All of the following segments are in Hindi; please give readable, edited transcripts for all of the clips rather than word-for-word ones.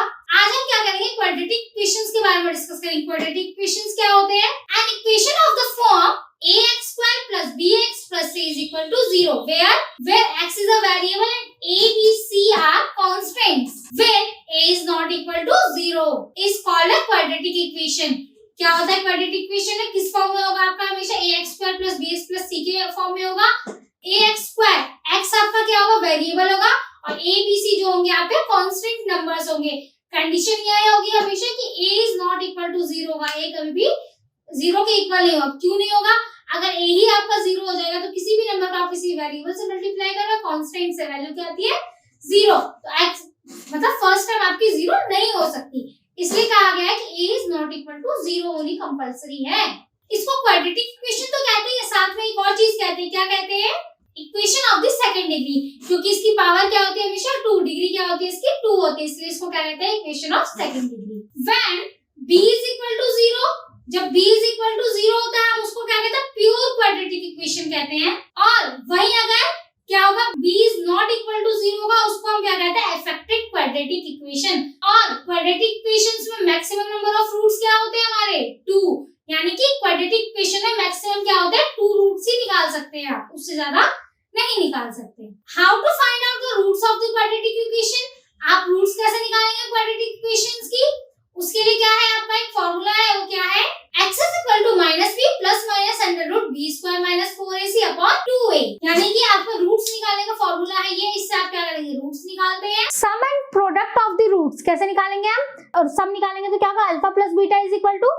आज हम क्या करेंगे, क्वाड्रेटिक इक्वेशंस के बारे में डिस्कस करेंगे। क्वाड्रेटिक इक्वेशंस क्या होते हैं? An equation of the form ax² + bx + c = 0 where x is a variable and a, b, c are constants where a is not equal to 0 is called a quadratic equation। क्या होता है क्वाड्रेटिक इक्वेशन है? किस फॉर्म में होगा आपका? हमेशा ax² + bx + c के फॉर्म में होगा। ax², x आपका क्या होगा? वेरिएबल होगा, और a, b, c जो होंगे आपके कांस्टेंट नंबर्स होंगे। कंडीशन यह होगी हमेशा कि a is not equal to 0 होगा, a कभी भी 0 के इक्वल नहीं होगा। क्यों नहीं होगा? अगर a ही आपका 0 हो जाएगा तो किसी भी नंबर को आप किसी वेरिएबल से मल्टीप्लाई करें, कांस्टेंट से, वैल्यू क्या आती है? 0। तो x मतलब फर्स्ट टाइम आपकी 0 नहीं हो सकती, इसलिए कहा गया है कि a is not equal to 0 होनी कंपलसरी है। इसको क्वाड्रेटिक इक्वेशन तो कहते हैं, साथ में एक और चीज कहते हैं। क्या कहते हैं? Equation of the second degree, क्योंकि इसकी पावर क्या होती है? हमेशा 2, डिग्री क्या होती है इसकी? 2 होती है, इसलिए इसको क्या कहते हैं? Equation of second degree. When b is equal to 0, जब b is equal to 0 होता है हम उसको क्या कहते हैं? प्योर क्वाड्रेटिक इक्वेशन कहते हैं। और वही अगर क्या होगा? b is not equal to 0 होगा, उसको हम क्या कहते हैं? Affected quadratic equation. और क्वाड्रेटिक इक्वेशंस में मैक्सिमम नंबर ऑफ रूट्स क्या होते हैं हमारे? 2, यानी कि क्वाड्रेटिक इक्वेशन में मैक्सिमम क्या होते हैं? 2 रूट्स ही निकाल सकते हैं आप, उससे ज्यादा नहीं निकाल सकते। How to find out the roots of the quadratic equation? आप रूट्स कैसे निकालेंगे क्वाड्रेटिक इक्वेशंस की? उसके लिए क्या है आपका एक फॉर्मूला है, वो क्या है? x = -b + √b² - 4ac/2a, यानी कि आपको रूट्स निकालने का फॉर्मूला है ये। इससे आप क्या करेंगे? रूट्स निकालते हैं। Sum and product of the roots कैसे निकालेंगे हम? और सम निकालेंगे तो क्या होगा? Alpha plus beta is equal to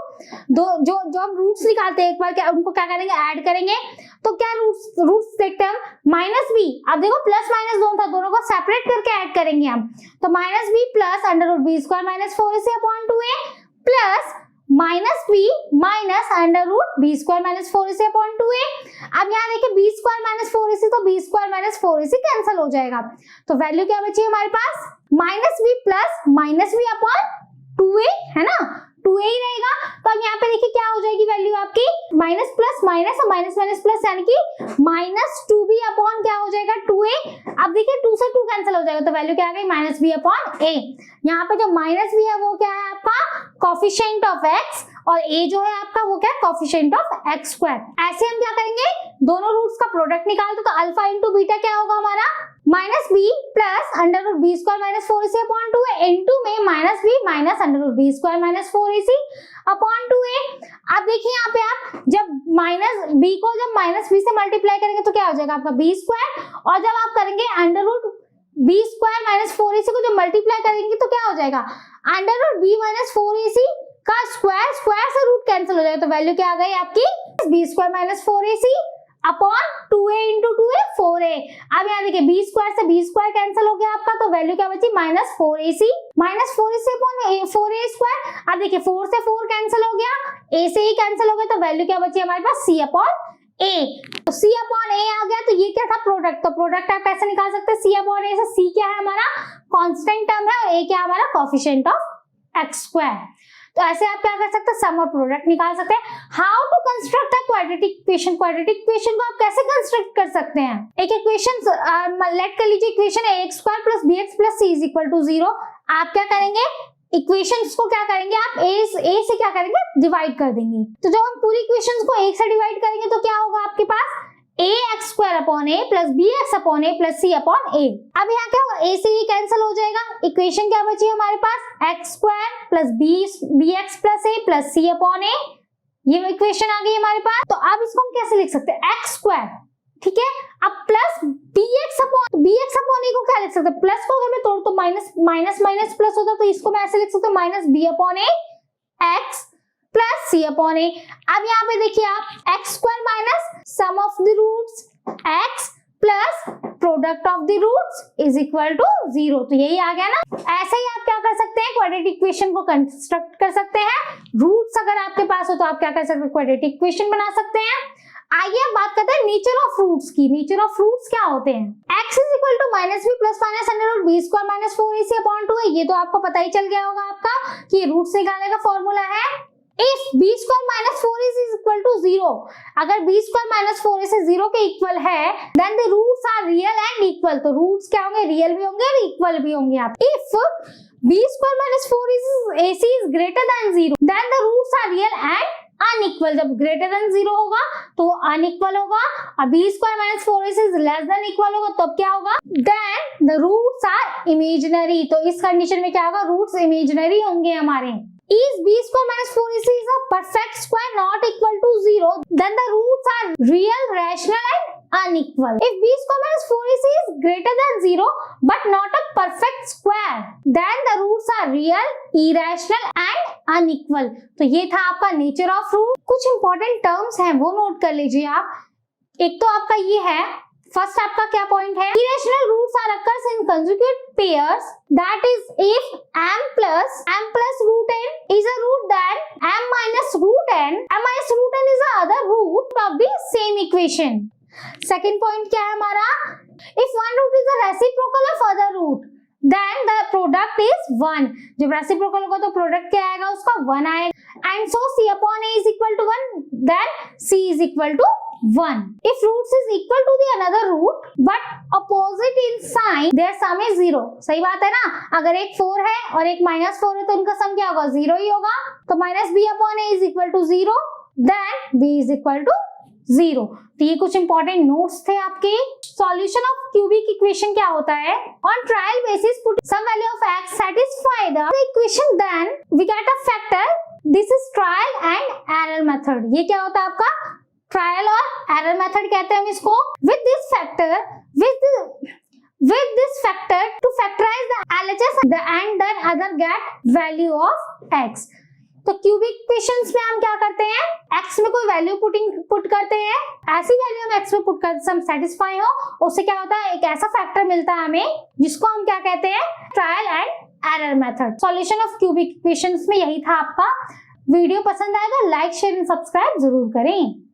जो हम रूट्स निकालते हैं एक बार क्या उनको क्या करेंगे? ऐड करेंगे। तो क्या रूट्स देखते हैं हम? -b, अब देखो प्लस माइनस दोनों था, दोनों को सेपरेट करके ऐड करेंगे हम। तो -b + √b² - 4ac/2a plus -b - √b² - 4ac/2a। अब यहाँ देखिए b² - 4ac, तो b² - 4ac कैंसिल हो जाएगा, तो वैल्यू क्या बची हमारे पास? -b + -b/2a है ना, 2a ही रहेगा। तो अब यहाँ पे देखिए क्या हो जाएगी वैल्यू आपकी? माइनस प्लस माइनस और माइनस माइनस प्लस, यानी कि -2b अपॉन क्या हो जाएगा? 2a। अब देखिए 2 से 2 कैंसिल हो जाएगा, तो वैल्यू क्या आ गई? -b/a। यहाँ पे जो -b है वो क्या है आपका? कोफिशिएंट ऑफ x, और a जो है आपका वो क्या है? Coefficient of x²। ऐसे हम क्या करेंगे? दोनों रूट्स का प्रोडक्ट निकाल दो, तो अल्फा इंटू बीटा क्या होगा हमारा? -b + √b² - 4ac/2a इंटू में -b - √b² - 4ac/2a। अब देखिए यहाँ पे आप जब -b को जब -b से मल्टीप्लाई करेंगे तो क्या हो जाएगा आपका? b², और जब आप करेंगे √b² - 4ac को जब मल्टीप्लाई करेंगे तो क्या हो जाएगा? √b - 4ac का स्क्वायर, स्क्वायर से रूट कैंसिल हो जाएगा, तो वैल्यू क्या आ गई आपकी? b² - 4ac upon 2a into 2a 4a। अब यहाँ देखिए b² से b² कैंसिल हो गया आपका, तो वैल्यू क्या बची? -4ac upon 4a²। अब देखिए 4 से 4 कैंसिल हो गया, a से ही कैंसिल हो गया, तो वैल्यू क्या बची हमारे पास? c/a। तो c/a आ गया, तो ये क्या था? प्रोडक्ट। तो प्रोडक्ट आप कैसे निकाल सकते हैं? c/a से c क्या है हमारा? कांस्टेंट टर्म है, और a क्या है हमारा? Coefficient of x²। तो ऐसे आप क्या कर सकते हैं? सम और प्रोडक्ट निकाल सकते हैं। How to construct a quadratic equation? Quadratic equation को आप कैसे कंस्ट्रक्ट कर सकते हैं? एक इक्वेशन लेट कर लीजिए, इक्वेशन ax² + bx + c = 0। आप क्या करेंगे? इक्वेशंस को क्या करेंगे आप? a से क्या करेंगे? डिवाइड कर देंगे। तो जब हम पूरी इक्वेशंस को a से डिवाइड करेंगे तो क्या होगा आपके पास? ax² + bx/a + c/a। अब यहाँ क्या होगा? a से ये कैंसिल हो जाएगा, इक्वेशन क्या बची हमारे पास? x² + bx + a + c/a। ये इक्वेशन आ गई हमारे पास। तो अब इसको हम कैसे लिख सकते हैं? x², ठीक है। अब प्लस bx/a को क्या लिख सकते हैं? प्लस को अगर मैं तोड़ तो माइनस प्लस होता, तो इसको मैं ऐसे लिख सकता हूँ -b/a x + c/a। अब यहाँ पे देखिए आप x² - sum of the roots x plus product of the roots is equal to 0। तो यही आ गया ना। ऐसे ही आप क्या कर सकते हैं? क्वाड्रेटिक इक्वेशन को कंस्ट्रक्ट कर सकते हैं। रूट्स अगर आपके पास हो तो आप क्या कर सकते हैं? क्वाड्रेटिक इक्वेशन बना सकते हैं। आइए अब बात करते हैं नेचर ऑफ रूट्स की। नेचर ऑफ रूट्स क्या होते हैं? x is equal to -b + -√b² - 4ac/2a। ये तो आपको पता ही चल गया होगा आपका कि रूट्स निकालने का फॉर्मूला है। If b² - 4ac is equal to 0, अगर b² - 4ac 0 के इक्वल है, then the roots are real and equal। तो रूट्स क्या होंगे? रियल भी होंगे और इक्वल भी होंगे। आप if b square minus 4ac is greater than 0, then the roots are real and unequal. जब ग्रेटर देन 0 होगा तो अनइक्वल होगा, और b square minus 4ac is less than equal होगा, तब क्या होगा, then the roots are imaginary. तो इस कंडीशन में क्या होगा, रूट्स इमेजिनरी होंगे हमारे। Is b square minus 4ac is a perfect square not equal to 0, then the roots are real, rational and unequal. If b square minus 4ac is greater than 0 but not a perfect square, then the roots are real, irrational and unequal. तो ये था आपका नेचर ऑफ रूट। कुछ इंपॉर्टेंट टर्म्स हैं वो नोट कर लीजिए आप। एक तो आपका ये है, फर्स्ट आपका क्या पॉइंट है, irrational roots are occurs in conjugate pairs, that is if m plus root n is a root, then m minus root n is the other root of the same equation. Second point क्या है हमारा, if one root is a reciprocal of other root, then the product is 1. जब रेसिप्रोकल होगा तो प्रोडक्ट क्या आएगा, उसका 1 आएगा। And so c upon a is equal to 1, then c is equal to 1. If roots is equal to the another root but opposite in sign, their sum is 0. सही बात है ना, अगर एक 4 है और एक -4 है तो उनका सम क्या होगा, 0 ही होगा। तो minus b upon a is equal to 0, then b is equal to 0। तो ये कुछ इंपॉर्टेंट नोट्स थे आपके। सॉल्यूशन ऑफ क्यूबिक इक्वेशन क्या होता है, on trial basis put some value of x satisfy the equation, then we get a factor. This is trial and error method. ये क्या होता है आपका, ट्रायल और एरर मेथड कहते हैं हम इसको। With this factor to factorize the LHS and then other get value of x। तो क्यूबिक इक्वेशंस में हम क्या करते हैं, x में कोई वैल्यू पुट करते हैं, ऐसी वैल्यू हम x में पुट करते हैं सेटिस्फाई हो, उससे क्या होता है, एक ऐसा फैक्टर मिलता है हमें जिसको हम क्या कहते हैं, trial and error method. Solution of cubic equations में यही था आपका। वीडियो पसंद आएगा लाइक शेयर एंड सब्सक्राइब जरूर करें।